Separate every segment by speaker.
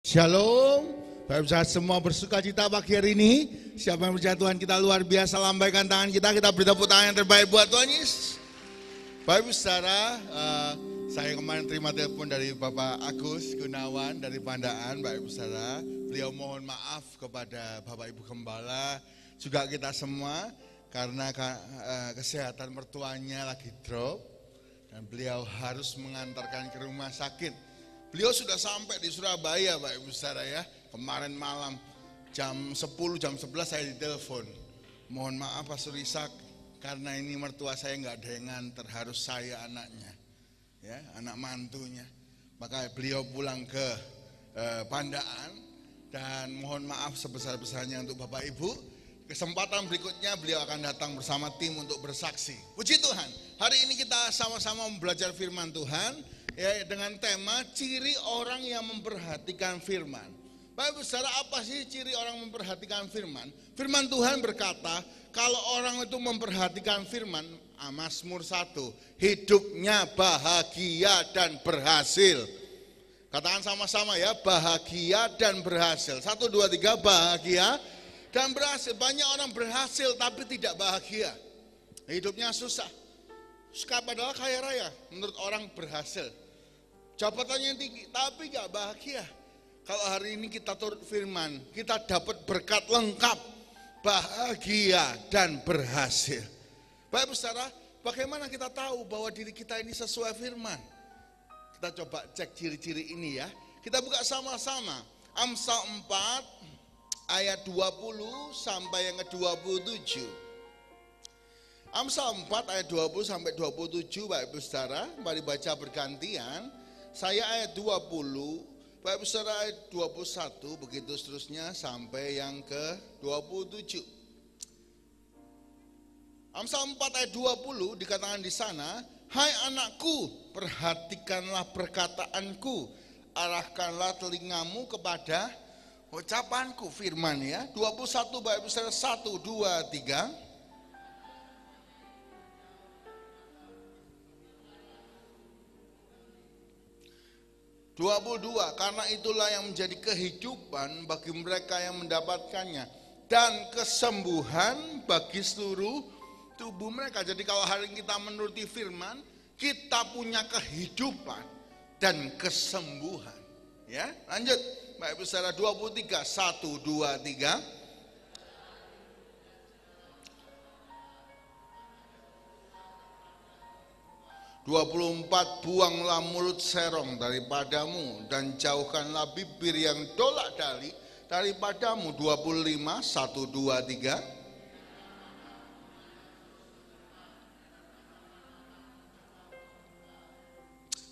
Speaker 1: Shalom, Bapak Ibu saudara semua bersuka cita pagi hari ini. Siapa yang percaya Tuhan kita luar biasa, lambaikan tangan kita beri tepuk tangan yang terbaik buat Tuhan Yesus. Bapak Ibu saudara, saya kemarin terima telepon dari Bapak Agus Gunawan dari Pandaan. Bapak Ibu saudara, beliau mohon maaf kepada Bapak Ibu Gembala, juga kita semua, karena kesehatan mertuanya lagi drop dan beliau harus mengantarkan ke rumah sakit. Beliau sudah sampai di Surabaya, Pak Ibu saudara ya. Kemarin malam jam 10, jam 11 saya ditelepon. Mohon maaf Pak Surisak, karena ini mertua saya nggak ada yang nganter, harus saya anaknya, ya, anak mantunya. Maka beliau pulang ke Pandaan dan mohon maaf sebesar-besarnya untuk Bapak Ibu. Kesempatan berikutnya beliau akan datang bersama tim untuk bersaksi. Puji Tuhan, hari ini kita sama-sama belajar firman Tuhan, ya, dengan tema ciri orang yang memperhatikan firman. Bapak Ibu saudara, apa sih ciri orang memperhatikan firman? Firman Tuhan berkata, kalau orang itu memperhatikan firman, Mazmur 1, hidupnya bahagia dan berhasil. Katakan sama-sama ya, bahagia dan berhasil. 1, 2, 3, bahagia dan berhasil. Banyak orang berhasil tapi tidak bahagia. Hidupnya susah. Padahal kaya raya, menurut orang berhasil. Jabatannya tinggi, tapi gak bahagia. Kalau hari ini kita turut firman, kita dapat berkat lengkap, bahagia dan berhasil. Bapak Ibu saudara, bagaimana kita tahu bahwa diri kita ini sesuai firman? Kita coba cek ciri-ciri ini ya. Kita buka sama-sama. Amsal 4 ayat 20 sampai yang ke-27. Amsal 4 ayat 20 sampai 27, Bapak Ibu saudara, mari baca bergantian. Saya ayat 20, Bapak Ibu saudara ayat 21, begitu seterusnya sampai yang ke-27. Amsal 4 ayat 20 dikatakan di sana, hai anakku, perhatikanlah perkataanku, arahkanlah telingamu kepada ucapanku, firman ya. 21 Bapak Ibu saudara, 1, 2, 3. 22, karena itulah yang menjadi kehidupan bagi mereka yang mendapatkannya dan kesembuhan bagi seluruh tubuh mereka. Jadi kalau hari ini kita menuruti firman, kita punya kehidupan dan kesembuhan. Ya, lanjut Bapak Ibu saudara, 23, 1, 2, 3. 24, buanglah mulut serong daripadamu dan jauhkanlah bibir yang dolak-dalik daripadamu. 25, 1, 2, 3.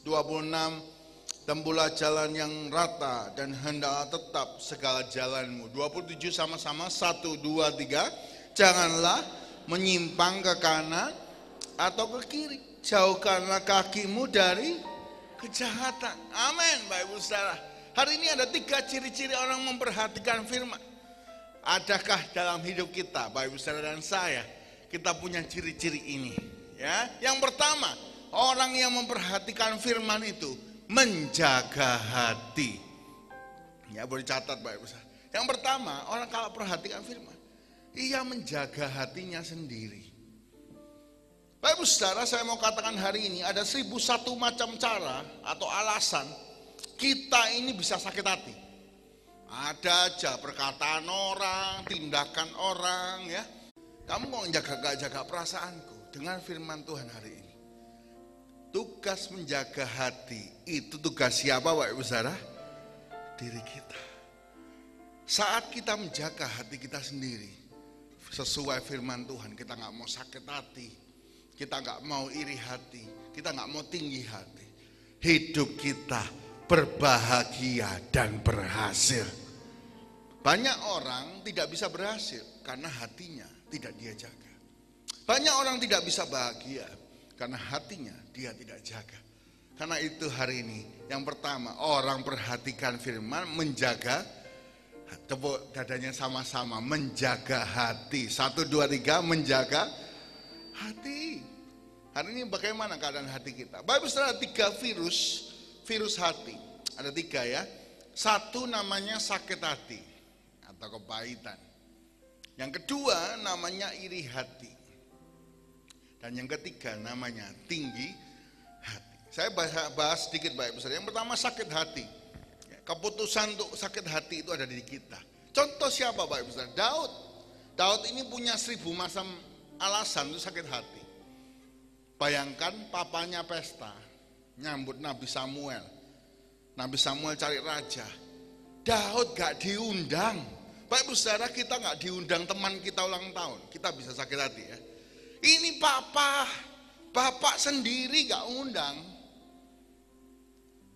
Speaker 1: 26, tempuhlah jalan yang rata dan hendaklah tetap segala jalanmu. 27 sama-sama, 1, 2, 3. Janganlah menyimpang ke kanan atau ke kiri. Jauhkanlah kakimu dari kejahatan. Amin Bapak Ibu saudara. Hari ini ada 3 ciri-ciri orang memperhatikan firman. Adakah dalam hidup kita, Bapak Ibu saudara dan saya, kita punya ciri-ciri ini? Ya, yang pertama, orang yang memperhatikan firman itu menjaga hati. Ya, boleh catat Bapak Ibu saudara. Yang pertama, orang kalau perhatikan firman, ia menjaga hatinya sendiri. Bapak Ibu saudara, saya mau katakan hari ini ada 1001 macam cara atau alasan kita ini bisa sakit hati. Ada aja perkataan orang, tindakan orang ya. Kamu mau jaga perasaanku dengan firman Tuhan hari ini. Tugas menjaga hati itu tugas siapa Bapak Ibu saudara? Diri kita. Saat kita menjaga hati kita sendiri sesuai firman Tuhan, kita gak mau sakit hati, kita gak mau iri hati, kita gak mau tinggi hati. Hidup kita berbahagia dan berhasil. Banyak orang tidak bisa berhasil karena hatinya tidak dia jaga. Banyak orang tidak bisa bahagia karena hatinya dia tidak jaga. Karena itu hari ini yang pertama, orang perhatikan firman, menjaga, tepuk dadanya sama-sama, menjaga hati. 1, 2, 3, menjaga hati. Hari ini bagaimana keadaan hati kita? Bapak Ibu saudara, 3 virus hati. Ada 3 ya. Satu namanya sakit hati atau kepahitan. Yang kedua namanya iri hati. Dan yang ketiga namanya tinggi hati. Saya bahas sedikit Bapak Ibu Saudara. Yang pertama sakit hati. Keputusan untuk sakit hati itu ada di kita. Contoh siapa Bapak Ibu Saudara? Daud. Daud ini punya 1000 macam alasan untuk sakit hati. Bayangkan papanya pesta, nyambut Nabi Samuel. Nabi Samuel cari raja. Daud gak diundang. Bapak Ibu Saudara, kita gak diundang teman kita ulang tahun, kita bisa sakit hati ya. Ini bapak sendiri gak undang.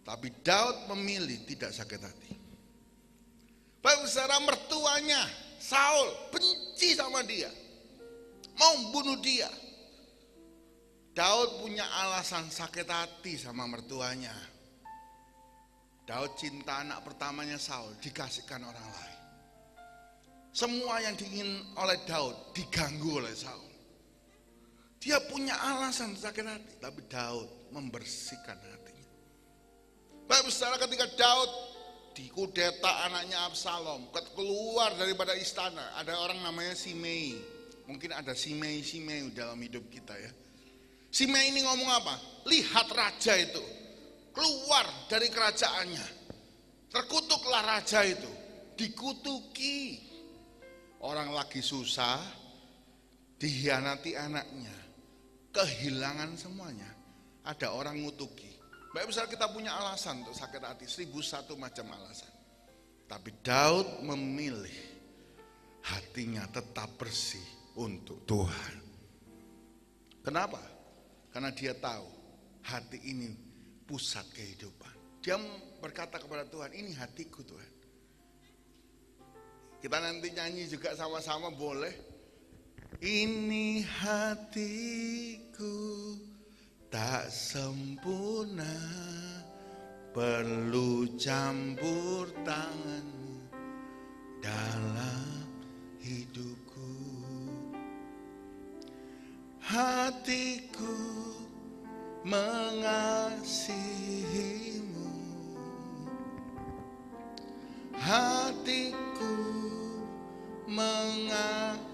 Speaker 1: Tapi Daud memilih tidak sakit hati. Bapak Ibu Saudara, mertuanya Saul benci sama dia, mau bunuh dia. Daud punya alasan sakit hati sama mertuanya. Daud cinta anak pertamanya Saul, dikasihkan orang lain. Semua yang diingin oleh Daud diganggu oleh Saul. Dia punya alasan sakit hati, tapi Daud membersihkan hatinya. Bapak Ibu Saudara, ketika Daud dikudeta anaknya Absalom, keluar daripada istana, ada orang namanya Simei. Mungkin ada Simei dalam hidup kita ya. Simei ini ngomong apa? Lihat raja itu keluar dari kerajaannya. Terkutuklah raja itu, dikutuki. Orang lagi susah, dihianati anaknya, kehilangan semuanya. Ada orang ngutuki. Baik, misalnya kita punya alasan untuk sakit hati, 1001 macam alasan. Tapi Daud memilih hatinya tetap bersih untuk Tuhan. Kenapa? Karena dia tahu hati ini pusat kehidupan. Dia berkata kepada Tuhan, ini hatiku Tuhan. Kita nanti nyanyi juga sama-sama boleh. Ini hatiku tak sempurna, perlu campur tanganmu dalam hidupku. Hatiku mengasihimu, hatiku mengasihimu,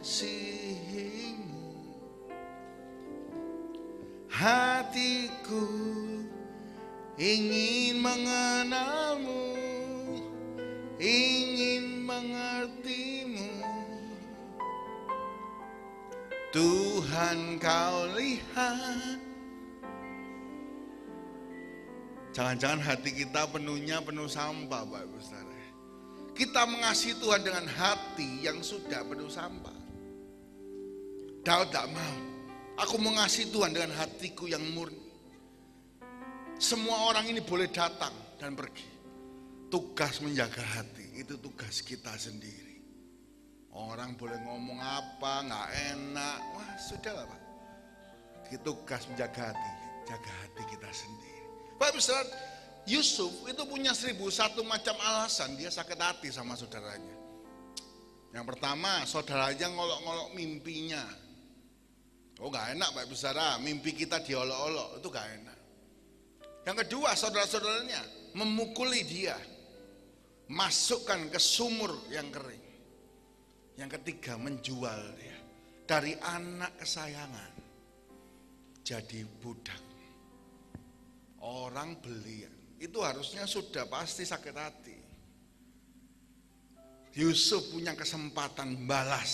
Speaker 1: hatiku ingin mengenalmu, ingin mengertimu. Tuhan, kau lihat. Jangan-jangan hati kita penuh sampah, Bapak Ibu Saudara. Kita mengasihi Tuhan dengan hati yang sudah penuh sampah. Daud tak mau. Aku mengasihi Tuhan dengan hatiku yang murni. Semua orang ini boleh datang dan pergi. Tugas menjaga hati itu tugas kita sendiri. Orang boleh ngomong apa, nggak enak, wah sudahlah Pak. Itu tugas menjaga hati, jaga hati kita sendiri. Pak Saudara, Yusuf itu punya 1001 macam alasan dia sakit hati sama saudaranya. Yang pertama, saudaranya ngolok-ngolok mimpinya. Oh nggak enak Pak Saudara, mimpi kita diolok-olok, itu nggak enak. Yang kedua, saudara-saudaranya memukuli dia, masukkan ke sumur yang kering. Yang ketiga, menjual dia dari anak kesayangan jadi budak. Orang beli itu harusnya sudah pasti sakit hati. Yusuf punya kesempatan balas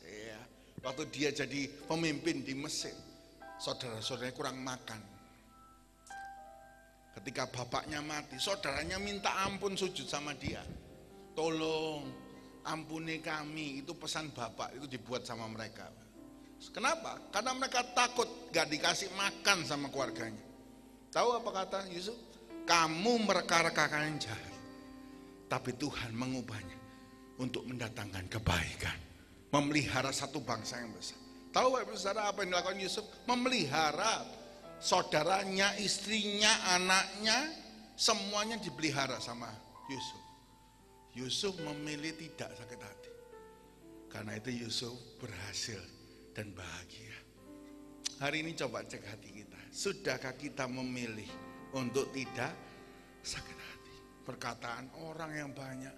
Speaker 1: ya. Waktu dia jadi pemimpin di Mesir, saudara-saudaranya kurang makan. Ketika bapaknya mati, saudaranya minta ampun, sujud sama dia. Tolong ampuni kami, itu pesan bapak, itu dibuat sama mereka. Kenapa? Karena mereka takut gak dikasih makan sama keluarganya. Tahu apa kata Yusuf? Kamu mereka-rekakan yang jahat, tapi Tuhan mengubahnya untuk mendatangkan kebaikan, memelihara satu bangsa yang besar. Tahu Bapak Saudara apa yang dilakukan Yusuf? Memelihara saudaranya, istrinya, anaknya, semuanya dipelihara sama Yusuf. Yusuf memilih tidak sakit hati. Karena itu Yusuf berhasil dan bahagia. Hari ini coba cek hati kita. Sudahkah kita memilih untuk tidak sakit hati? perkataan orang yang banyak,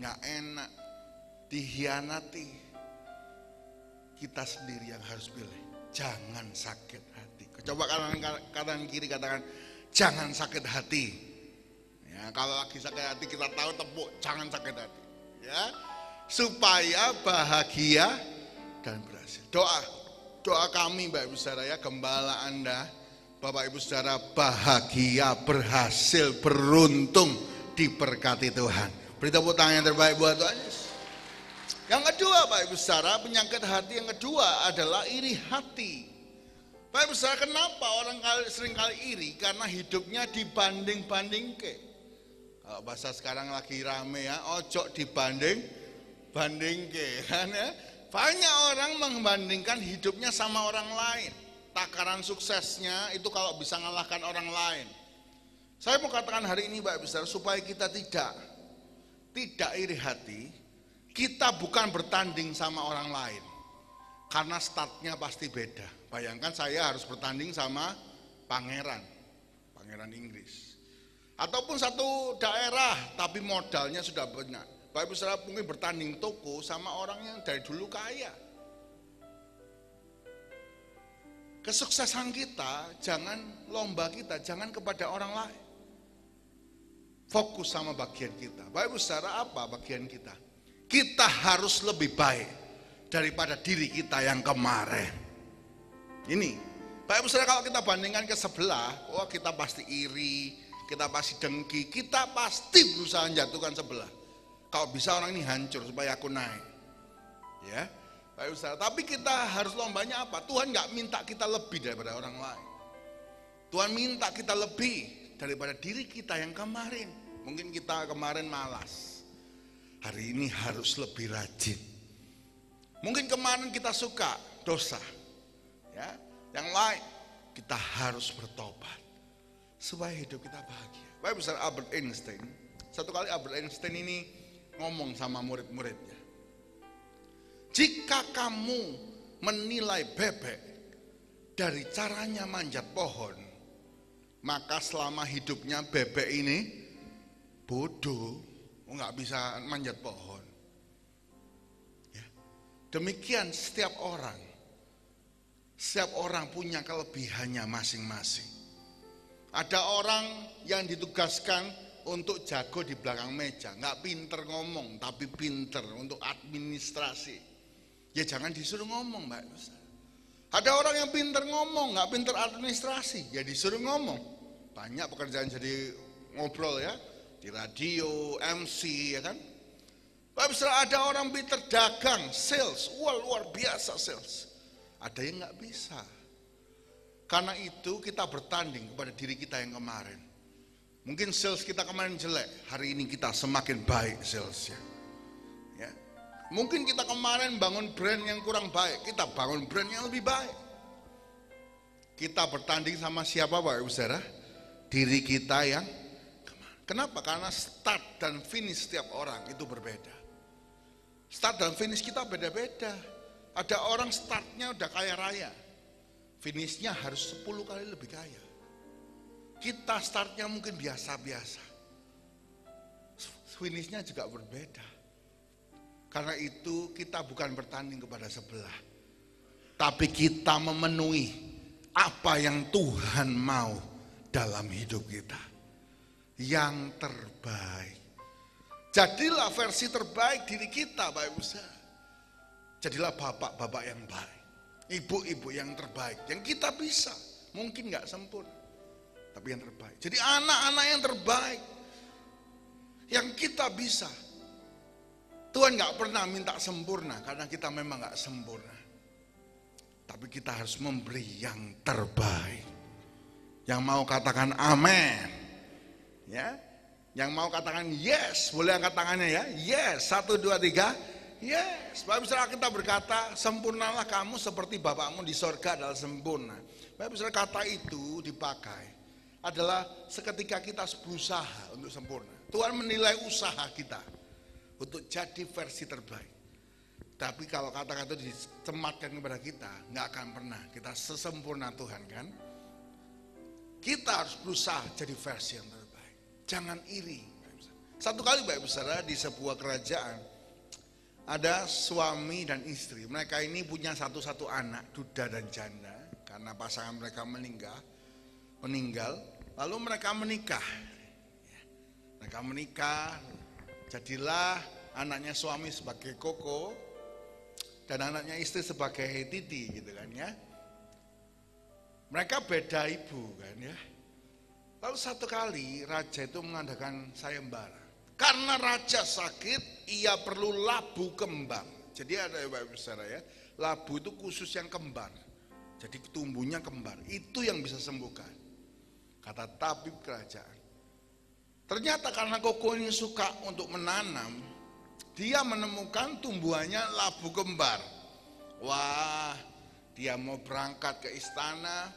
Speaker 1: nggak enak, dihianati. Kita sendiri yang harus pilih, jangan sakit hati. Coba kanan kiri katakan, jangan sakit hati. Ya, kalau lagi sakit hati kita tahu tepuk, jangan sakit hati. Ya, supaya bahagia dan berhasil. Doa kami Bapak Ibu Saudara ya, gembala Anda, Bapak Ibu Saudara bahagia, berhasil, beruntung, diberkati Tuhan. Beri tepuk tangan yang terbaik buat Tuhan Yesus. Yang kedua Bapak Ibu Saudara, penyakit hati yang kedua adalah iri hati. Bapak Ibu Saudara, kenapa orang seringkali iri? Karena hidupnya dibanding-bandingke. Kalau bahasa sekarang lagi rame ya, ojo dibanding-bandingke kan ya. Banyak orang membandingkan hidupnya sama orang lain. Takaran suksesnya itu kalau bisa ngalahkan orang lain. Saya mau katakan hari ini Bapak Ibu Saudara, supaya kita tidak iri hati. Kita bukan bertanding sama orang lain, karena startnya pasti beda. Bayangkan saya harus bertanding sama pangeran Inggris. Ataupun satu daerah, tapi modalnya sudah banyak. Bapak Ibu Saudara mungkin bertanding toko sama orang yang dari dulu kaya. Kesuksesan kita, lomba kita jangan kepada orang lain. Fokus sama bagian kita. Bapak Ibu Saudara, apa bagian kita? Kita harus lebih baik daripada diri kita yang kemarin. Ini, Bapak Ibu Saudara, kalau kita bandingkan ke sebelah, kita pasti iri, kita pasti dengki, kita pasti berusaha menjatuhkan sebelah. Kalau bisa orang ini hancur supaya aku naik. Ya, Bapak Ibu Saudara, tapi kita harus lombanya apa? Tuhan nggak minta kita lebih daripada orang lain. Tuhan minta kita lebih daripada diri kita yang kemarin. Mungkin kita kemarin malas. Hari ini harus lebih rajin. Mungkin kemarin kita suka dosa, ya. Yang lain kita harus bertobat supaya hidup kita bahagia. Bapak Ibu Saudara, Albert Einstein, satu kali Albert Einstein ini ngomong sama murid-muridnya, jika kamu menilai bebek dari caranya manjat pohon, maka selama hidupnya bebek ini bodoh. Nggak bisa manjat pohon. Ya. Demikian setiap orang punya kelebihannya masing-masing. Ada orang yang ditugaskan untuk jago di belakang meja, nggak pinter ngomong, tapi pinter untuk administrasi. Ya jangan disuruh ngomong, Mbak. Ada orang yang pinter ngomong, nggak pinter administrasi, ya disuruh ngomong. Banyak pekerjaan jadi ngobrol ya. Di radio, MC, ya kan? Bapak Ibu Saudara, ada orang pintar dagang, sales, luar biasa sales. Ada yang nggak bisa. Karena itu kita bertanding kepada diri kita yang kemarin. Mungkin sales kita kemarin jelek, hari ini kita semakin baik salesnya. Ya. Mungkin kita kemarin bangun brand yang kurang baik, kita bangun brand yang lebih baik. Kita bertanding sama siapa Bapak Ibu Saudara? Diri kita yang kenapa? Karena start dan finish setiap orang itu berbeda. Start dan finish kita beda-beda. Ada orang startnya udah kaya raya, finishnya harus 10 kali lebih kaya. Kita startnya mungkin biasa-biasa, finishnya juga berbeda. Karena itu kita bukan bertanding kepada sebelah, tapi kita memenuhi apa yang Tuhan mau dalam hidup kita. Yang terbaik. Jadilah versi terbaik diri kita Bapak Ibu Saudara. Jadilah bapak-bapak yang baik, ibu-ibu yang terbaik, yang kita bisa. Mungkin gak sempurna, tapi yang terbaik. Jadi anak-anak yang terbaik, yang kita bisa. Tuhan gak pernah minta sempurna, karena kita memang gak sempurna. Tapi kita harus memberi yang terbaik. Yang mau katakan amin. Ya, yang mau katakan yes, boleh angkat tangannya ya. Yes, 1, 2, 3. Yes. Bapak Ibu Saudara, kita berkata, sempurnalah kamu seperti Bapakmu di sorga adalah sempurna. Bapak Ibu Saudara, kata itu dipakai adalah seketika kita berusaha untuk sempurna. Tuhan menilai usaha kita untuk jadi versi terbaik. Tapi kalau kata-kata itu dicematkan kepada kita, nggak akan pernah kita sesempurna Tuhan kan. Kita harus berusaha jadi versi yang terbaik. Jangan iri. Satu kali Bapak Ibu Saudara di sebuah kerajaan ada suami dan istri. Mereka ini punya satu-satu anak, duda dan janda, karena pasangan mereka meninggal. Lalu mereka menikah. Mereka menikah, jadilah anaknya suami sebagai Koko dan anaknya istri sebagai Titi, gitu kan ya. Mereka beda ibu kan ya. Lalu satu kali raja itu mengadakan sayembara. Karena raja sakit, ia perlu labu kembar. Jadi ada ya Bapak Ibu Saudara ya, labu itu khusus yang kembar. Jadi tumbuhnya kembar, itu yang bisa sembuhkan. Kata tabib kerajaan. Ternyata karena Koko ini suka untuk menanam, dia menemukan tumbuhannya labu kembar. Wah, dia mau berangkat ke istana,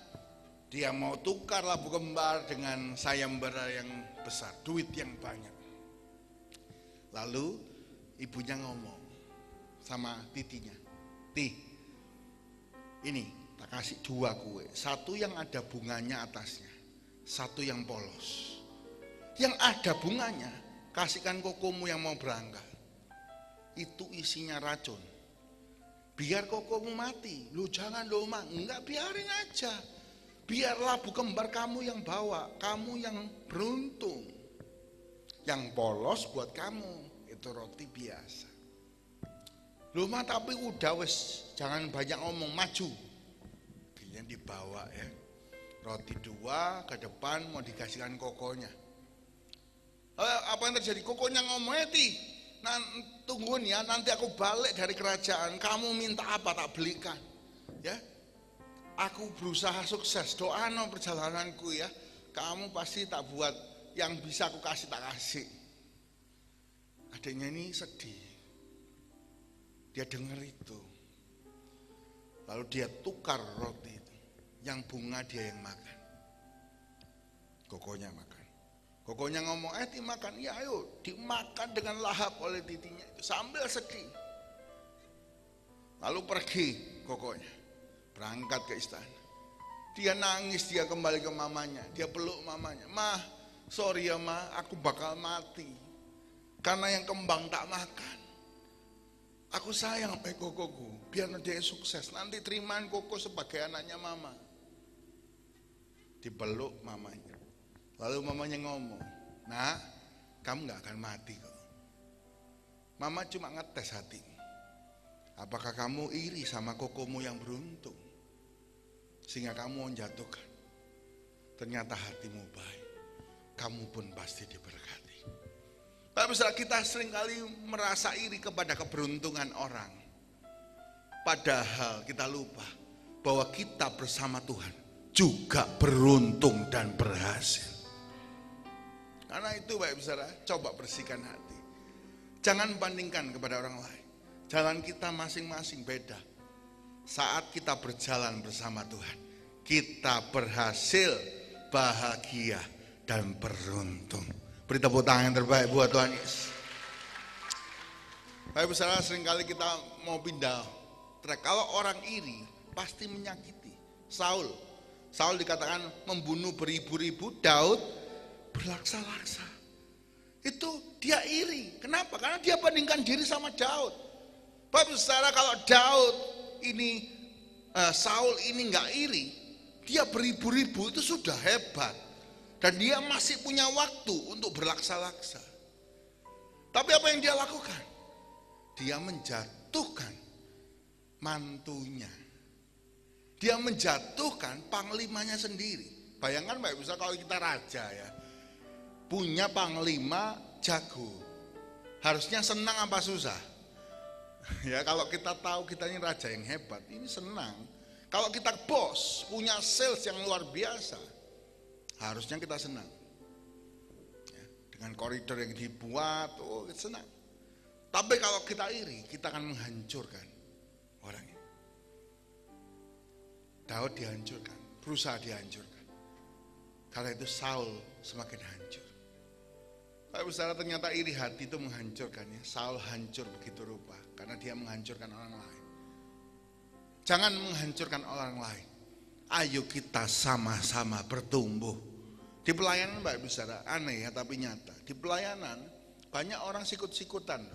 Speaker 1: dia mau tukar labu kembar dengan sayembara yang besar, duit yang banyak. Lalu ibunya ngomong sama titinya, "Ti, ini tak kasih 2 kue, satu yang ada bunganya atasnya, satu yang polos. Yang ada bunganya kasihkan Kokomu yang mau berangkat. Itu isinya racun. Biar Kokomu mati." "Lu jangan lo Ma." "Enggak, biarin aja. Biar labu kembar kamu yang bawa, kamu yang beruntung. Yang polos buat kamu, itu roti biasa." "Loh Ma, tapi udah wes, jangan banyak ngomong, maju." Dia dibawa ya, roti 2 ke depan mau dikasihkan Kokonya. Apa yang terjadi? Kokonya ngomong, "Ti, tungguin ya, nanti aku balik dari kerajaan, kamu minta apa tak belikan ya. Aku berusaha sukses, doa no perjalananku ya, kamu pasti tak buat, yang bisa aku kasih tak kasih." Adiknya ini sedih, dia dengar itu, lalu dia tukar roti itu, yang bunga dia yang makan, Kokonya makan. Kokonya ngomong, "Ti makan." "Ya ayo," dimakan dengan lahap oleh titinya itu sambil sedih. Lalu pergi Kokonya, berangkat ke istana. Dia nangis, dia kembali ke mamanya, dia peluk mamanya. "Ma, sorry ya Ma, aku bakal mati karena yang kembang tak makan. Aku sayang sama Kokoku, biar dia sukses, nanti terimaan Koko sebagai anaknya Mama." Dipeluk mamanya. Lalu mamanya ngomong, "Nak, kamu gak akan mati kok. Mama cuma ngetes hatimu. Apakah kamu iri sama Kokomu yang beruntung sehingga kamu menjatuhkan? Ternyata hatimu baik, kamu pun pasti diberkati." Tapi saat kita seringkali merasa iri kepada keberuntungan orang, padahal kita lupa bahwa kita bersama Tuhan juga beruntung dan berhasil. Karena itu Bapak Ibu Saudara, coba bersihkan hati. Jangan bandingkan kepada orang lain. Jalan kita masing-masing beda. Saat kita berjalan bersama Tuhan, kita berhasil, bahagia, dan beruntung. Beri tepuk tangan yang terbaik buat Tuhan Yesus. Bapak Ibu Saudara, seringkali kita mau pindah track. Kalau orang iri pasti menyakiti. Saul dikatakan membunuh beribu-ribu, Daud berlaksa-laksa. Itu dia iri. Kenapa? Karena dia bandingkan diri sama Daud. Bapak Saudara, kalau Daud ini, Saul ini nggak iri, dia beribu-ribu itu sudah hebat. Dan dia masih punya waktu untuk berlaksa-laksa. Tapi apa yang dia lakukan? Dia menjatuhkan mantunya. Dia menjatuhkan panglimanya sendiri. Bayangkan Bapak Ibu Saudara, kalau kita raja ya, punya panglima jago, harusnya senang apa susah? Ya, kalau kita tahu kita ini raja yang hebat, ini senang. Kalau kita bos, punya sales yang luar biasa, harusnya kita senang. Ya, dengan koridor yang dibuat, senang. Tapi kalau kita iri, kita akan menghancurkan orang ini. Daud dihancurkan, berusaha dihancurkan. Karena itu Saul semakin hancur. Tapi saudara, ternyata iri hati itu menghancurkannya. Saul hancur begitu rupa karena dia menghancurkan orang lain. Jangan menghancurkan orang lain. Ayo kita sama-sama bertumbuh Di pelayanan Bapak Ibu Saudara, aneh ya tapi nyata. Di pelayanan banyak orang sikut-sikutan.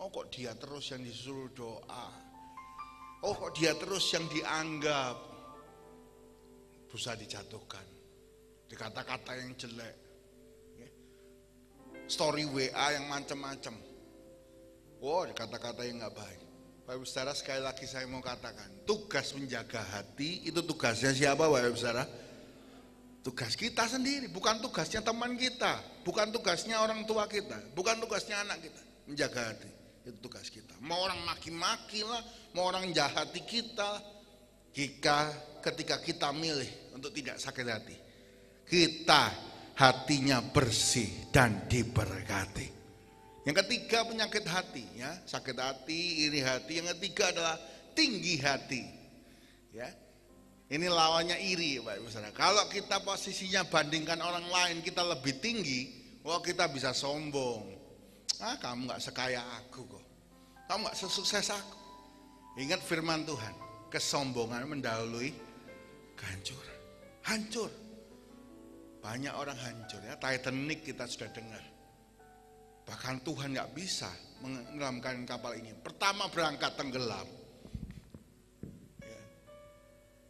Speaker 1: Oh kok dia terus yang disuruh doa. Oh kok dia terus yang dianggap. Bisa dijatuhkan. Dikata-kata yang jelek. Story WA yang macam-macam. Oh dikata-kata yang gak baik. Bapak Ibu Saudara, sekali lagi saya mau katakan, tugas menjaga hati itu tugasnya siapa Bapak Ibu Saudara? Tugas kita sendiri, bukan tugasnya teman kita, bukan tugasnya orang tua kita, bukan tugasnya anak kita. Menjaga hati, itu tugas kita. Mau orang maki-maki lah, mau orang jahati kita, ketika kita milih untuk tidak sakit hati, kita hatinya bersih dan diberkati. Yang ketiga penyakit hati, ya, sakit hati, iri hati. Yang ketiga adalah tinggi hati, ya. Ini lawannya iri, Pak Ibu Saudara. Kalau kita posisinya bandingkan orang lain, kita lebih tinggi, wah kita bisa sombong. Ah, kamu nggak sekaya aku kok, kamu nggak sesukses aku. Ingat firman Tuhan, kesombongan mendahului kehancuran. Hancur, banyak orang hancur ya. Titanic kita sudah dengar. Bahkan Tuhan nggak bisa menenggelamkan kapal ini. Pertama berangkat tenggelam.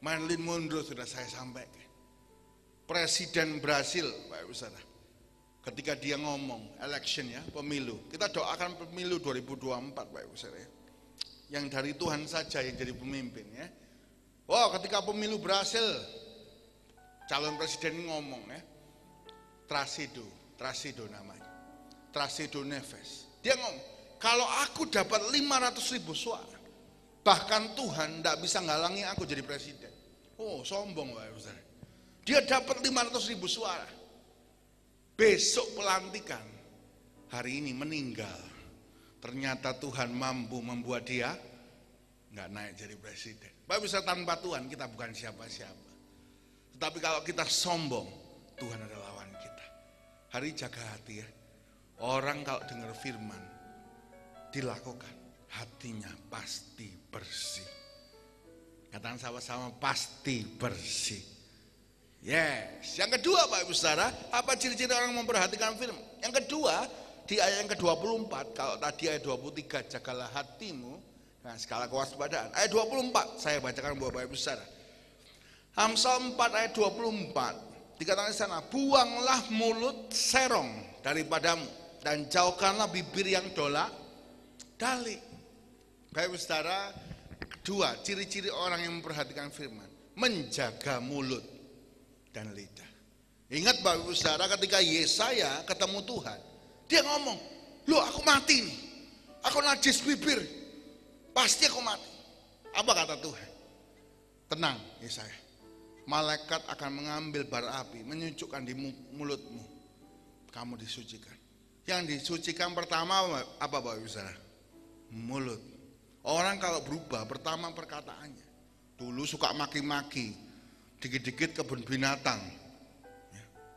Speaker 1: Marilyn Monroe sudah saya sampaikan. Presiden Brasil, Pak Ibu Saudara, ketika dia ngomong election ya, pemilu. Kita doakan pemilu 2024, Pak Ibu Saudara. Yang dari Tuhan saja yang jadi pemimpin ya. Wow, ketika pemilu berhasil, calon presiden ngomong ya, Trasido namanya. Trasido Neves. Dia ngomong, kalau aku dapat 500.000 suara, bahkan Tuhan tidak bisa ngalangi aku jadi presiden. Oh, sombong Pak Ibu Saudara. Dia dapat 500.000 suara. Besok pelantikan, hari ini meninggal. Ternyata Tuhan mampu membuat dia nggak naik jadi presiden. Pak Ibu Saudara, tanpa Tuhan kita bukan siapa-siapa. Tetapi kalau kita sombong, Tuhan adalah lawan kita. Hari jaga hati ya. Orang kalau dengar firman dilakukan, hatinya pasti bersih. Katakan sama-sama, pasti bersih. Yes. Yang kedua Pak Ibu Saudara, apa ciri-ciri orang memperhatikan firman? Yang kedua, di ayat yang ke-24, kalau tadi ayat 23, jagalah hatimu dengan skala kewaspadaan. Ayat 24, saya bacakan buat Pak Ibu Saudara. Amsal 4 ayat 24, dikatakan di sana, buanglah mulut serong daripadamu, dan jauhkanlah bibir yang dolak-dalik. Bapak Ibu Saudara, kedua ciri-ciri orang yang memperhatikan firman, menjaga mulut dan lidah. Ingat Bapak Ibu Saudara, ketika Yesaya ketemu Tuhan, dia ngomong, loh aku mati nih, aku najis bibir, pasti aku mati. Apa kata Tuhan? Tenang Yesaya, malaikat akan mengambil bara api, menyucukkan di mulutmu, kamu disucikan. Yang disucikan pertama apa Bapak Ibu Saudara? Mulut. Orang kalau berubah pertama perkataannya. Dulu suka maki-maki, dikit-dikit kebun binatang,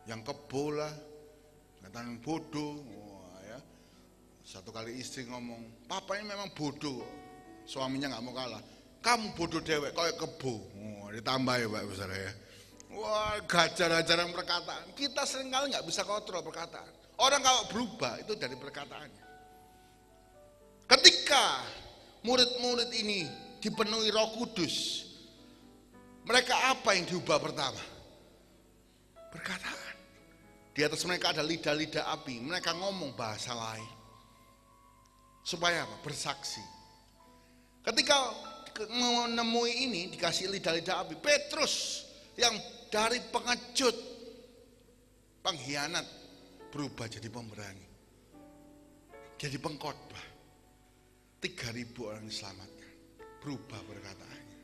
Speaker 1: yang kebo lah, katakan bodoh. Wah, ya. Satu kali istri ngomong, papa ini memang bodoh. Suaminya nggak mau kalah. Kamu bodoh dewek, kayak kebo. Wah, ditambah ya Pak Ibu Saudara ya. Wah, gajar-gajaran perkataan. Kita seringkali nggak bisa kontrol perkataan. Orang kalau berubah itu dari perkataannya. Ketika murid-murid ini dipenuhi Roh Kudus, mereka apa yang diubah pertama? Perkataan. Di atas mereka ada lidah-lidah api. Mereka ngomong bahasa lain. Supaya apa? Bersaksi. Ketika menemui ini dikasih lidah-lidah api, Petrus yang dari pengecut, pengkhianat, berubah jadi pemberani, jadi pengkhotbah. 3.000 orang diselamatkan, berubah perkataannya.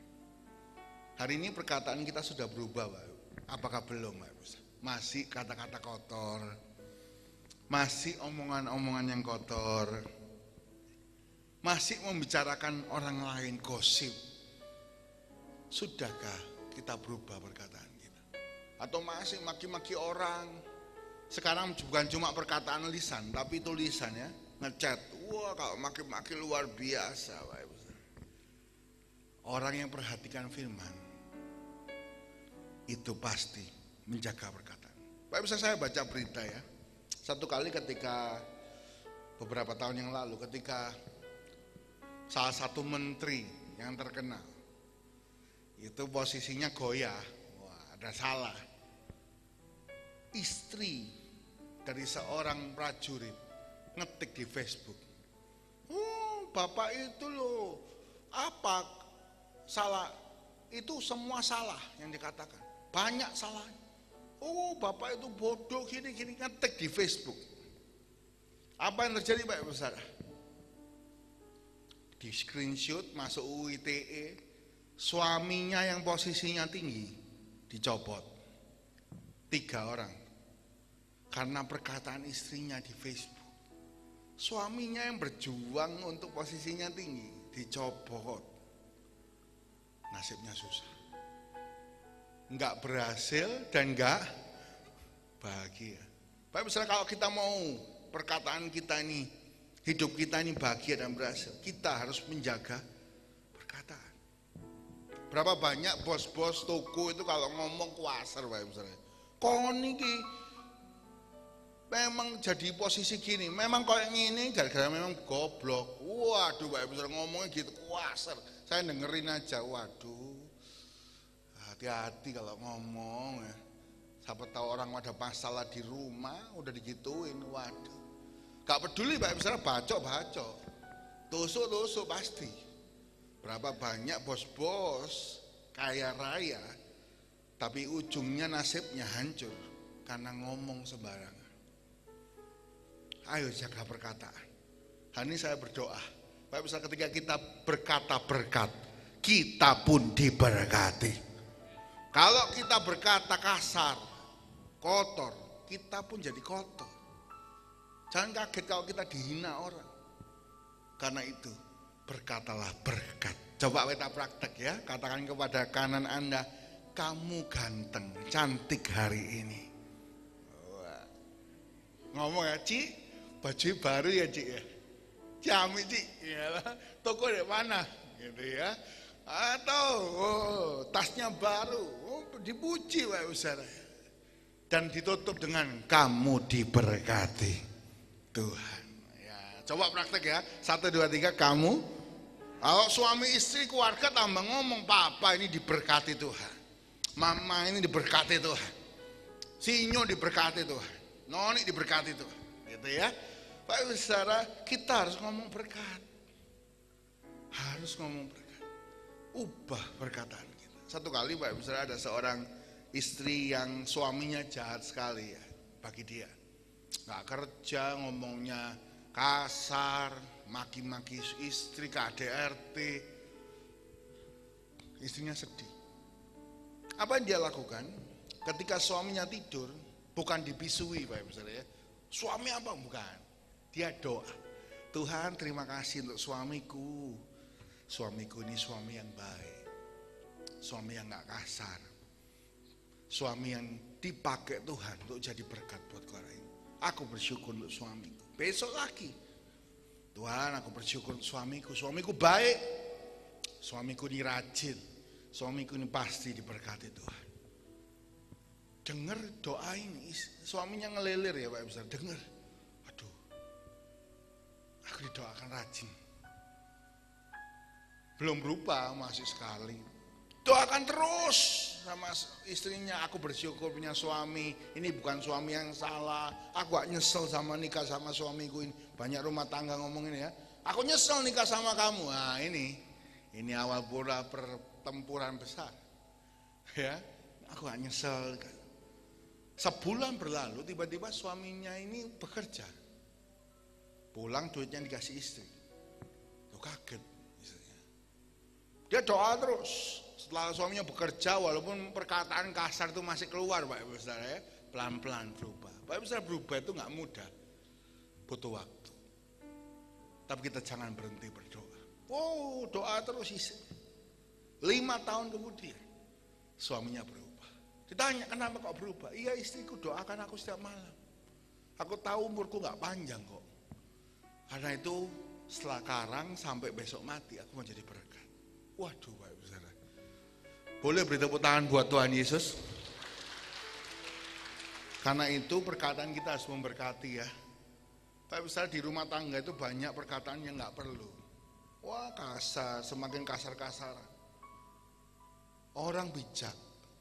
Speaker 1: Hari ini perkataan kita sudah berubah Pak. Apakah belum Pak? Masih kata-kata kotor, masih omongan-omongan yang kotor, masih membicarakan orang lain, gosip. Sudahkah kita berubah perkataan kita? Atau masih maki-maki orang? Sekarang bukan cuma perkataan lisan, tapi tulisan ya, ngechat. Wah, kalau maki-maki luar biasa, Pak Ibu. Orang yang perhatikan firman itu pasti menjaga perkataan. Bapak bisa saya baca berita ya. Satu kali ketika beberapa tahun yang lalu ketika salah satu menteri yang terkenal itu posisinya goyah, wah ada salah. Istri dari seorang prajurit ngetik di Facebook, bapak itu loh apa salah, itu semua salah yang dikatakan, banyak salahnya. Bapak itu bodoh gini-gini, ngetik di Facebook. Apa yang terjadi Bapak Ibu Saudara? Di screenshot masuk UITE, suaminya yang posisinya tinggi dicopot 3 orang karena perkataan istrinya di Facebook. Suaminya yang berjuang untuk posisinya tinggi dicopot. Nasibnya susah, nggak berhasil dan nggak bahagia. Bapak Ibu Saudara, kalau kita mau perkataan kita ini, hidup kita ini bahagia dan berhasil, kita harus menjaga perkataan. Berapa banyak bos-bos toko itu kalau ngomong kuaser Bapak Ibu Saudara. Kon iki memang jadi posisi gini, memang kayak gini gara-gara memang goblok. Waduh Bapak Ibu Saudara, ngomongnya gitu kuaser. Saya dengerin aja, waduh. Hati-hati kalau ngomong ya. Siapa tahu orang ada masalah di rumah udah digituin, waduh. Gak peduli Bapak Ibu Saudara, bacok-bacok, tusuk-tusuk pasti. Berapa banyak bos-bos kaya raya tapi ujungnya nasibnya hancur karena ngomong sembarangan. Ayo jaga perkataan. Hari ini saya berdoa, Bapak Ibu Saudara, ketika kita berkata berkat, kita pun diberkati. Kalau kita berkata kasar, kotor, kita pun jadi kotor. Jangan kaget kalau kita dihina orang. Karena itu berkatalah berkat. Coba kita praktek ya. Katakan kepada kanan Anda, kamu ganteng, cantik hari ini. Wah. Ngomong ya, Ci, baju baru ya Ci ya. Ciami Ci, iyalah, toko di mana? Gitu ya. Atau tasnya baru, dipuji Pak Ustaz. Dan ditutup dengan kamu diberkati Tuhan. Ya, coba praktek ya. 1, 2, 3, kamu. Kalau suami istri keluarga tambah ngomong, papa ini diberkati Tuhan, mama ini diberkati Tuhan, Sinyo diberkati Tuhan, Noni diberkati Tuhan. Gitu ya. Pak Saudara, kita harus ngomong berkat. Harus ngomong berkat. Ubah perkataan kita. Satu kali Pak Saudara, ada seorang istri yang suaminya jahat sekali ya bagi dia. Gak kerja, ngomongnya kasar, maki-maki istri, KDRT. Istrinya sedih. Apa yang dia lakukan? Ketika suaminya tidur, bukan dipisui Pak Saudara ya. Suami apa? Bukan. Dia doa. Tuhan, terima kasih untuk suamiku. Suamiku ini suami yang baik. Suami yang gak kasar. Suami yang dipakai Tuhan untuk jadi berkat buat orang ini. Aku bersyukur untuk suamiku. Besok lagi, Tuhan, aku bersyukur untuk suamiku. Suamiku baik. Suamiku ini rajin. Suamiku ini pasti diberkati Tuhan. Dengar doa ini. Suaminya ngelilir ya Pak Besar. Dengar. Aduh, aku didoakan rajin. Belum berubah, masih sekali. Doakan terus sama istrinya. Aku bersyukur punya suami. Ini bukan suami yang salah. Aku gak nyesel sama nikah sama suamiku ini. Banyak rumah tangga ngomongin ya. Aku nyesel nikah sama kamu. Nah ini awal mula pertempuran besar. Ya, aku gak nyesel. Sebulan berlalu tiba-tiba suaminya ini bekerja. Pulang duitnya dikasih istri. Tuh kaget. Dia doa terus. Setelah suaminya bekerja, walaupun perkataan kasar itu masih keluar Pak Ibu Saudara ya, pelan-pelan berubah. Pak Ibu Saudara, berubah itu gak mudah, butuh waktu. Tapi kita jangan berhenti berdoa. Doa terus isi. 5 tahun kemudian suaminya berubah. Ditanya, kenapa kok berubah? Iya, istriku doakan aku setiap malam. Aku tahu umurku gak panjang kok. Karena itu sekarang sampai besok mati aku mau jadi berkat. Waduh Pak Ibu Saudara. Boleh beri tepuk tangan buat Tuhan Yesus. Karena itu perkataan kita harus memberkati ya. Tapi misalnya di rumah tangga itu banyak perkataan yang nggak perlu. Wah kasar, semakin kasar-kasar. Orang bijak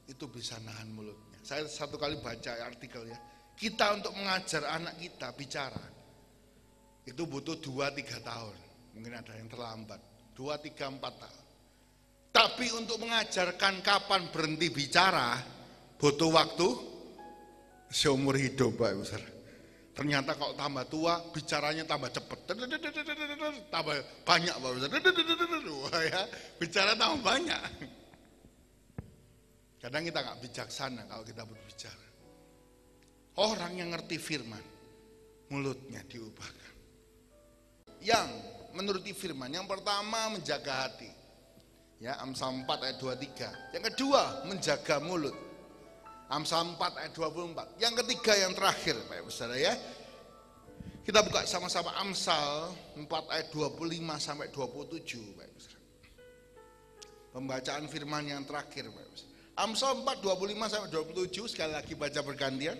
Speaker 1: itu bisa nahan mulutnya. Saya satu kali baca artikel ya. Kita untuk mengajar anak kita bicara itu butuh 2-3 tahun. Mungkin ada yang terlambat 2-3-4 tahun. Tapi untuk mengajarkan kapan berhenti bicara butuh waktu seumur hidup Pak Ibu Saudara. Ternyata kalau tambah tua bicaranya tambah cepat, tambah banyak Pak Ibu Saudara. Ya, bicara tambah banyak. Kadang kita nggak bijaksana kalau kita berbicara. Orang yang ngerti firman, mulutnya diubahkan. Yang menuruti firman, yang pertama menjaga hati. Ya, Amsal 4 ayat 23. Yang kedua, menjaga mulut. Amsal 4 ayat 24. Yang ketiga yang terakhir, Pak Ibu Saudara ya. Kita buka sama-sama Amsal 4 ayat 25 sampai 27, Pak Ibu Saudara. Pembacaan firman yang terakhir, Pak Ibu Saudara. Amsal 4 25 sampai 27, sekali lagi baca bergantian.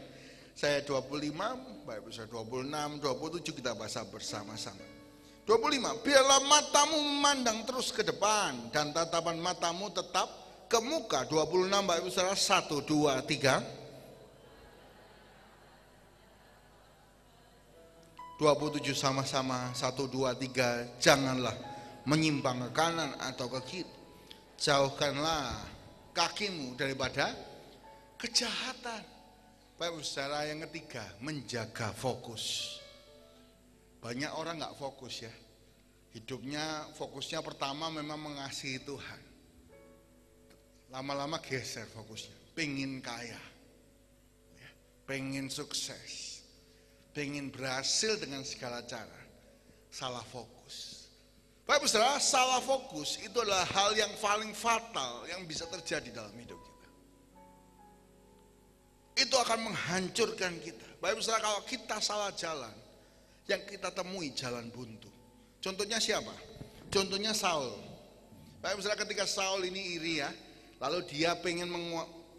Speaker 1: Saya 25, Pak Ibu Saudara 26, 27 kita baca bersama-sama. 25, biarlah matamu memandang terus ke depan dan tatapan matamu tetap ke muka. 26 Pak Ibu Saudara, 1, 2, 3. 27 sama-sama, 1, 2, 3. Janganlah menyimpang ke kanan atau ke kiri. Jauhkanlah kakimu daripada kejahatan. Pak Ibu Saudara, yang ketiga, menjaga fokus. Banyak orang nggak fokus ya. Hidupnya fokusnya pertama memang mengasihi Tuhan. Lama-lama geser fokusnya. Pengen kaya, pengen sukses, pengen berhasil dengan segala cara. Salah fokus. Pak Ibu Saudara, salah fokus itu adalah hal yang paling fatal yang bisa terjadi dalam hidup kita. Itu akan menghancurkan kita. Pak Ibu Saudara, kalau kita salah jalan, yang kita temui jalan buntu. Contohnya siapa? Contohnya Saul. Pak Ibu Saudara, ketika Saul ini iri ya, lalu dia pengen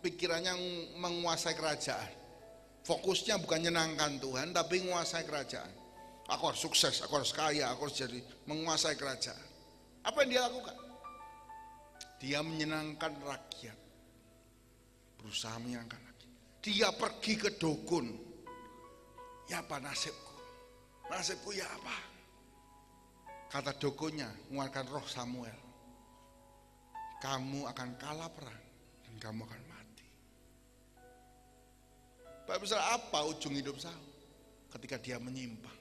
Speaker 1: pikirannya menguasai kerajaan. Fokusnya bukan menyenangkan Tuhan, tapi menguasai kerajaan. Aku harus sukses, aku harus kaya, aku harus jadi menguasai kerajaan. Apa yang dia lakukan? Dia menyenangkan rakyat. Berusaha menyenangkan rakyat. Dia pergi ke dukun. Ya apa nasibku? Nasibku ya apa? Kata dukunnya, mengeluarkan roh Samuel. Kamu akan kalah perang dan kamu akan mati. Pak Ibu Saudara, apa ujung hidup Saul? Ketika dia menyimpang,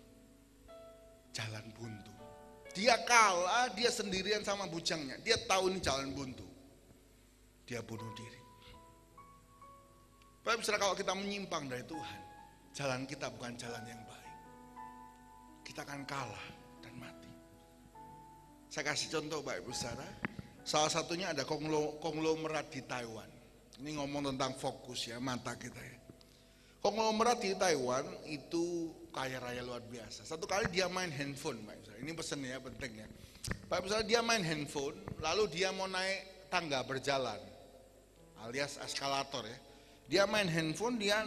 Speaker 1: jalan buntu. Dia kalah, dia sendirian sama bujangnya. Dia tahu ini jalan buntu. Dia bunuh diri. Pak Ibu Saudara, kalau kita menyimpang dari Tuhan, jalan kita bukan jalan yang baik. Kita akan kalah dan mati. Saya kasih contoh Pak Ibu Saudara. Salah satunya ada konglomerat di Taiwan. Ini ngomong tentang fokus ya, mata kita ya. Konglomerat di Taiwan itu kaya raya luar biasa. Satu kali dia main handphone, Pak Ibu Saudara. Ini pesan ya, penting ya. Pak Ibu Saudara, dia main handphone, lalu dia mau naik tangga berjalan, alias eskalator ya. Dia main handphone, dia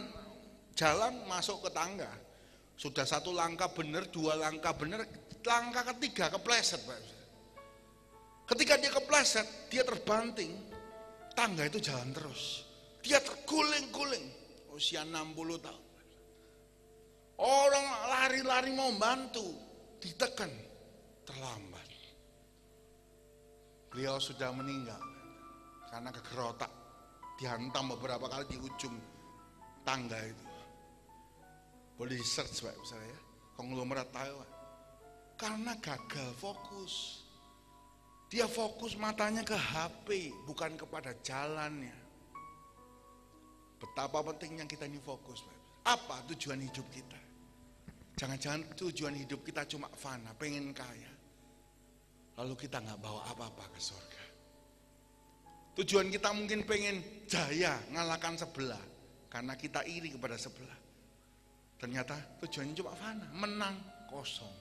Speaker 1: jalan masuk ke tangga. Sudah 1 langkah benar, 2 langkah benar, langkah ketiga kepleset Pak Ibu Saudara. Ketika dia kepleset, dia terbanting, tangga itu jalan terus. Dia terguling-guling, usia 60 tahun. Orang lari-lari mau bantu, ditekan, terlambat. Beliau sudah meninggal karena kegerotak, dihantam beberapa kali di ujung tangga itu. Boleh di search Pak Ibu Saudara ya, konglomerat Taiwan. Karena gagal fokus. Dia fokus matanya ke HP, bukan kepada jalannya. Betapa pentingnya kita ini fokus. Apa tujuan hidup kita? Jangan-jangan tujuan hidup kita cuma fana, pengen kaya. Lalu kita nggak bawa apa-apa ke surga. Tujuan kita mungkin pengen jaya, ngalahkan sebelah. Karena kita iri kepada sebelah. Ternyata tujuannya cuma fana, menang, kosong.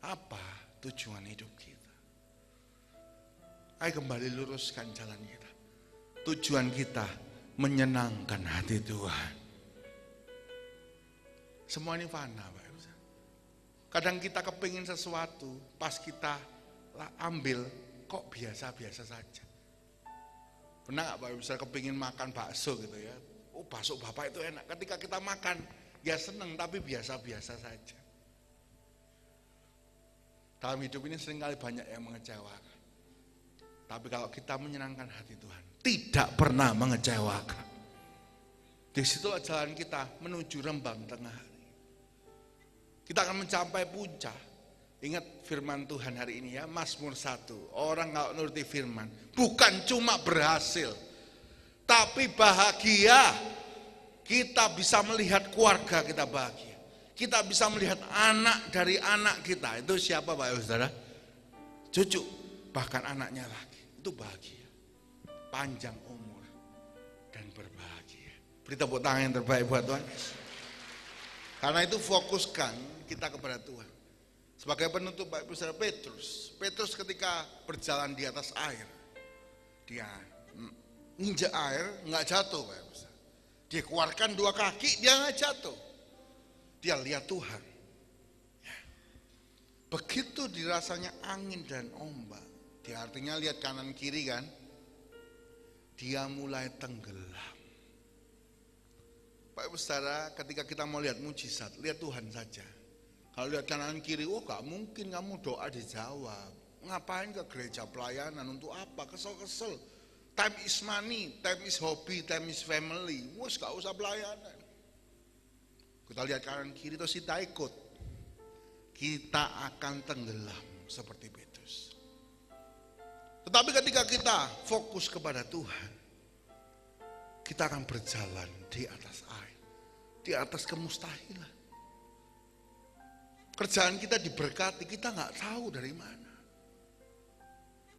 Speaker 1: Apa tujuan hidup kita? Ayo kembali luruskan jalan kita. Tujuan kita menyenangkan hati Tuhan. Semua ini fana, Pak. Kadang kita kepingin sesuatu, pas kita ambil, kok biasa-biasa saja. Pernah nggak Pak, bisa kepingin makan bakso gitu ya? Oh, bakso Bapak itu enak. Ketika kita makan, ya seneng, tapi biasa-biasa saja. Dalam hidup ini seringkali banyak yang mengecewakan. Tapi kalau kita menyenangkan hati Tuhan, tidak pernah mengecewakan. Disitulah jalan kita menuju rembang tengah hari. Kita akan mencapai puncak. Ingat firman Tuhan hari ini ya, Mazmur 1. Orang kalau nuruti firman, bukan cuma berhasil, tapi bahagia. Kita bisa melihat keluarga kita bahagia. Kita bisa melihat anak dari anak kita. Itu siapa Pak Saudara? Cucu, bahkan anaknya lagi. Itu bahagia. Panjang umur dan berbahagia. Beri tepuk tangan yang terbaik buat Tuhan. Karena itu fokuskan kita kepada Tuhan. Sebagai penutup Bapak Ibu Saudara, Petrus ketika berjalan di atas air, dia nginjak air nggak jatuh Bapak Ibu Saudara. Dia keluarkan 2 kaki, dia nggak jatuh. Dia lihat Tuhan. Begitu dirasanya angin dan ombak, dia artinya lihat kanan kiri kan, dia mulai tenggelam. Bapak Ibu Saudara, ketika kita mau lihat mujizat, lihat Tuhan saja. Kalau lihat kanan kiri, oh gak mungkin kamu doa dijawab. Ngapain ke gereja pelayanan, untuk apa? Kesel-kesel. Time is money, time is hobby, time is family. Wes gak usah pelayanan. Kita lihat kanan kiri, terus kita ikut. Kita akan tenggelam seperti Petrus. Tetapi ketika kita fokus kepada Tuhan, kita akan berjalan di atas air, di atas kemustahilan. Kerjaan kita diberkati, kita nggak tahu dari mana.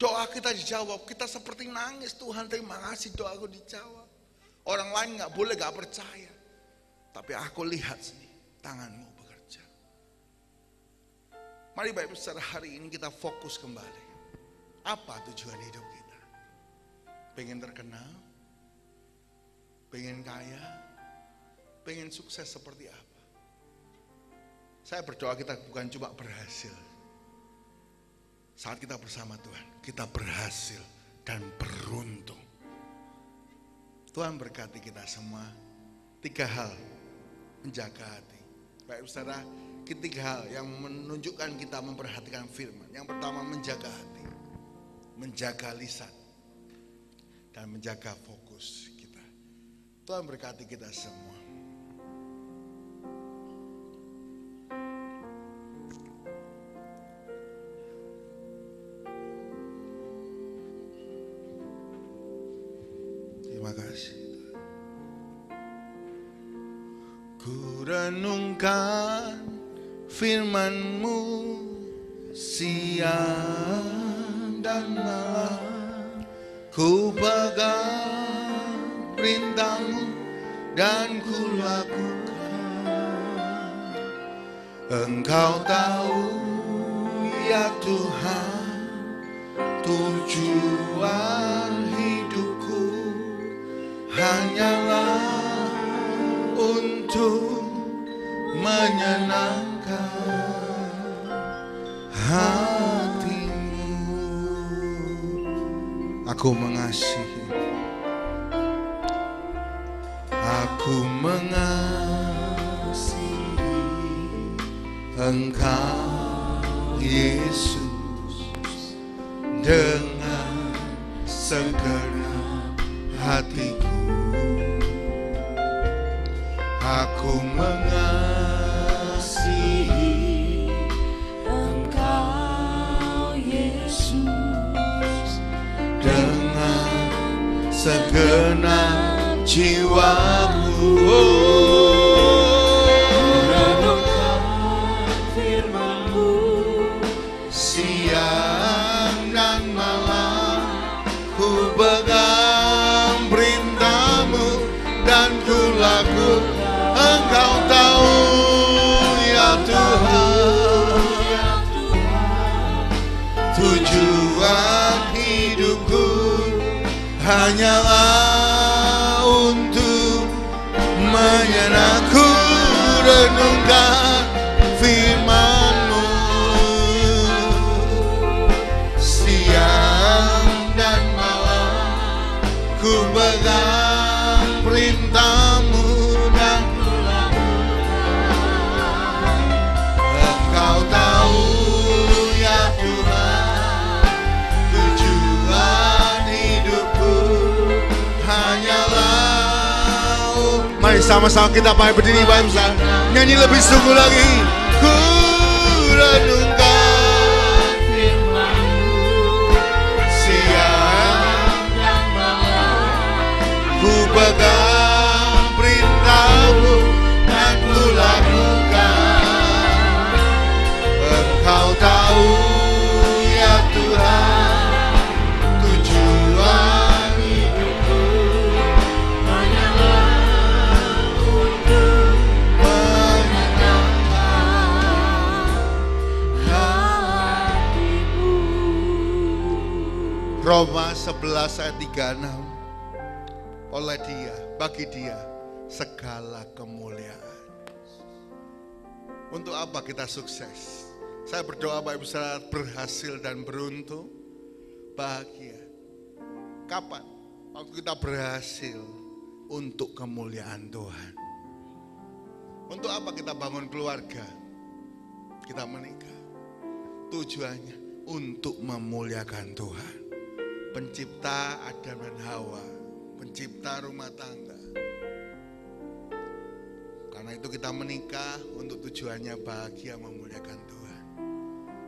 Speaker 1: Doa kita dijawab, kita seperti nangis, Tuhan terima kasih doaku dijawab. Orang lain nggak boleh nggak percaya, tapi aku lihat sini tanganmu bekerja. Mari Bapak Ibu Saudara, hari ini kita fokus kembali. Apa tujuan hidup kita? Pengen terkenal? Pengen kaya? Pengen sukses seperti apa? Saya berdoa kita bukan cuma berhasil. Saat kita bersama Tuhan, kita berhasil dan beruntung. Tuhan berkati kita semua. 3 hal menjaga hati. Baik saudara, 3 hal yang menunjukkan kita memperhatikan firman. Yang pertama menjaga hati, menjaga lisan, dan menjaga fokus kita. Tuhan berkati kita semua. Terima kasih. Ku renungkan firman-Mu siang dan malam, ku pegang perintah-Mu dan ku lakukan. Engkau tahu ya Tuhan, tujuan hidupku hanyalah untuk menyenangkan hati-Mu. Aku mengasihi, aku mengasihi Engkau Yesus dengan segenap hatiku. Aku mengasihi Engkau Yesus dengan segenap jiwaku. Renungkan firman-Mu siang dan malam, ku pegang perintah-Mu dan ku lakukan. Engkau tahu ya Tuhan, tujuan hidupku hanyalah untuk renungkan firman-Mu, siang dan malam ku pegang perintah-Mu dan ku lakukan. Engkau tahu ya Tuhan, tujuan hidupku hanyalah. Mari sama-sama kita berdiri bangsa, nyanyi lebih sungguh lagi. Ku renungkan firman-Mu, siang dan malam ku pegang perintah-Mu dan ku lakukan. Engkau tahu ya Tuhan, tujuan hidupku hanyalah untuk menyenangkan hati-Mu. Roma 11 ayat 36. Oleh Dia, bagi Dia segala kemuliaan. Untuk apa kita sukses? Saya berdoa Bapak Ibu Saudara berhasil dan beruntung, bahagia. Kapan? Waktu kita berhasil untuk kemuliaan Tuhan. Untuk apa kita bangun keluarga? Kita menikah. Tujuannya untuk memuliakan Tuhan. Pencipta Adam dan Hawa, pencipta rumah tangga. Karena itu kita menikah untuk tujuannya bahagia memuliakan Tuhan.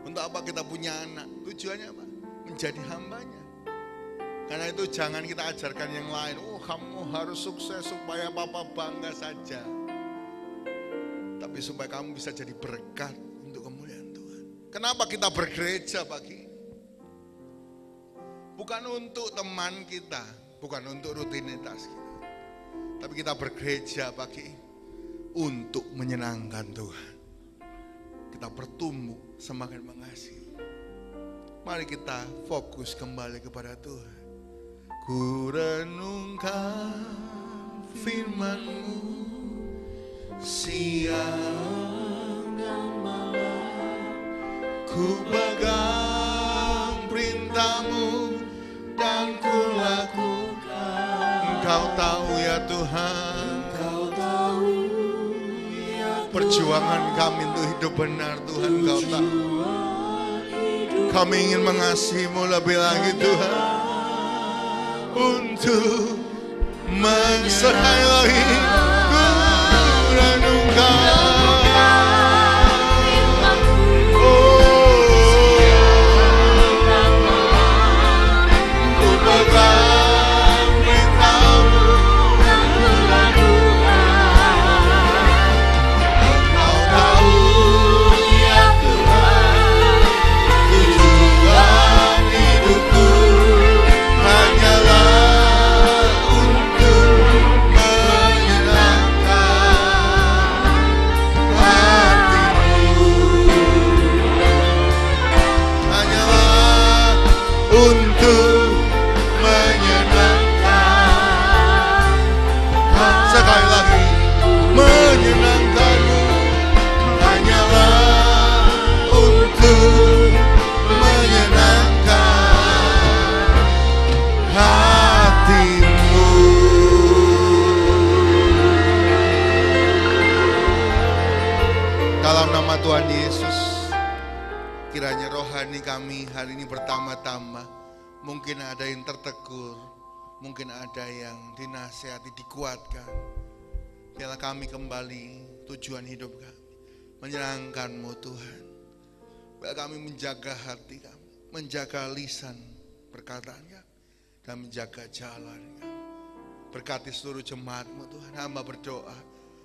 Speaker 1: Untuk apa kita punya anak? Tujuannya apa? Menjadi hambanya. Karena itu jangan kita ajarkan yang lain. Oh, kamu harus sukses supaya papa bangga saja. Tapi supaya kamu bisa jadi berkat untuk kemuliaan Tuhan. Kenapa kita bergereja pagi ini? Bukan untuk teman kita, bukan untuk rutinitas kita. Tapi kita bergereja pagi ini untuk menyenangkan Tuhan. Kita bertumbuh semakin mengasihi. Mari kita fokus kembali kepada Tuhan. Ku renungkan firman-Mu, siang dan malam ku pegang perintah-Mu dan ku lakukan. Engkau tahu ya Tuhan, Engkau tahu ya Tuhan, perjuangan kami untuk hidup benar Tuhan, Engkau tahu. Kami ingin mengasihi-Mu lebih lagi Tuhan. Untuk sekali lagi ku renungkan. Tuhan Yesus, kiranya rohani kami hari ini bertambah-tambah. Mungkin ada yang tertegur, mungkin ada yang dinasihati, dikuatkan. Biarlah kami kembali tujuan hidup kami, menyenangkan-Mu Tuhan. Biarlah kami menjaga hati kami, menjaga lisan perkataan kami, dan menjaga jalan kami. Berkati seluruh jemaat-Mu Tuhan. Hamba berdoa,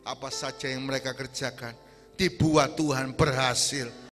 Speaker 1: apa saja yang mereka kerjakan dibuat Tuhan berhasil.